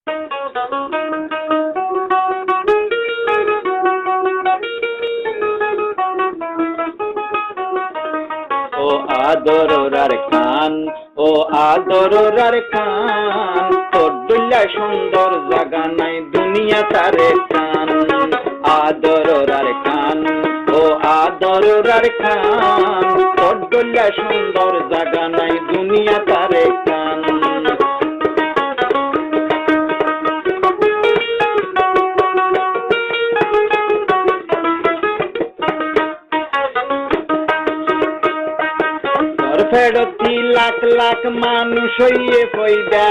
ও আদরার খান, ও আদরার খান, তোর দুল্লা সুন্দর জাগা নাই দুনিয়া তারে খান। আদরার খান, ও আদরার খান, তোর দুল্লা সুন্দর জাগা নাই দুনিয়া তারে খান। ফেরতি লাখ লাখ মানুষ হইয়ে পয়দা,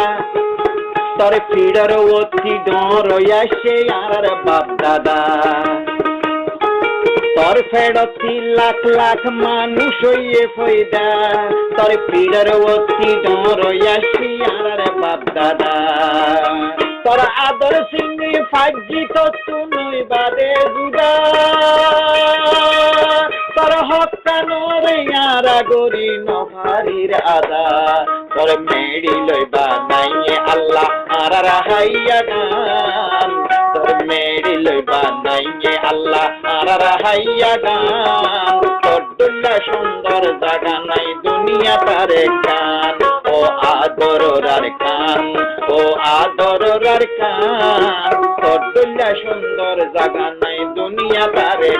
তোর ফিডার অতি ডর আসে আর বাপ দাদা। তোর ফেরতি লাখ লাখ মানুষ হইয়ে পয়দা, তোর ফিডার অতি ডর আসে আর বাপ দাদা। তোর আদর সিংহে ফাজি তো তুই বাদে জুদা, তোর হকানোরে আরা গরি নহারির আদা। তোর মেড়ি লইবা নাইয়ে আল্লাহ আর রাহাইয়া গান, তোর মেড়ি লইবা নাইয়ে আল্লাহ আর রাহাইয়া গান। তোর দুল্লা সুন্দর জাগা নাই দুনিয়া তারে কান। ও আদরার কান, ও আদরার কান, তোর দুল্লা সুন্দর জাগা নাই দুনিয়া তারে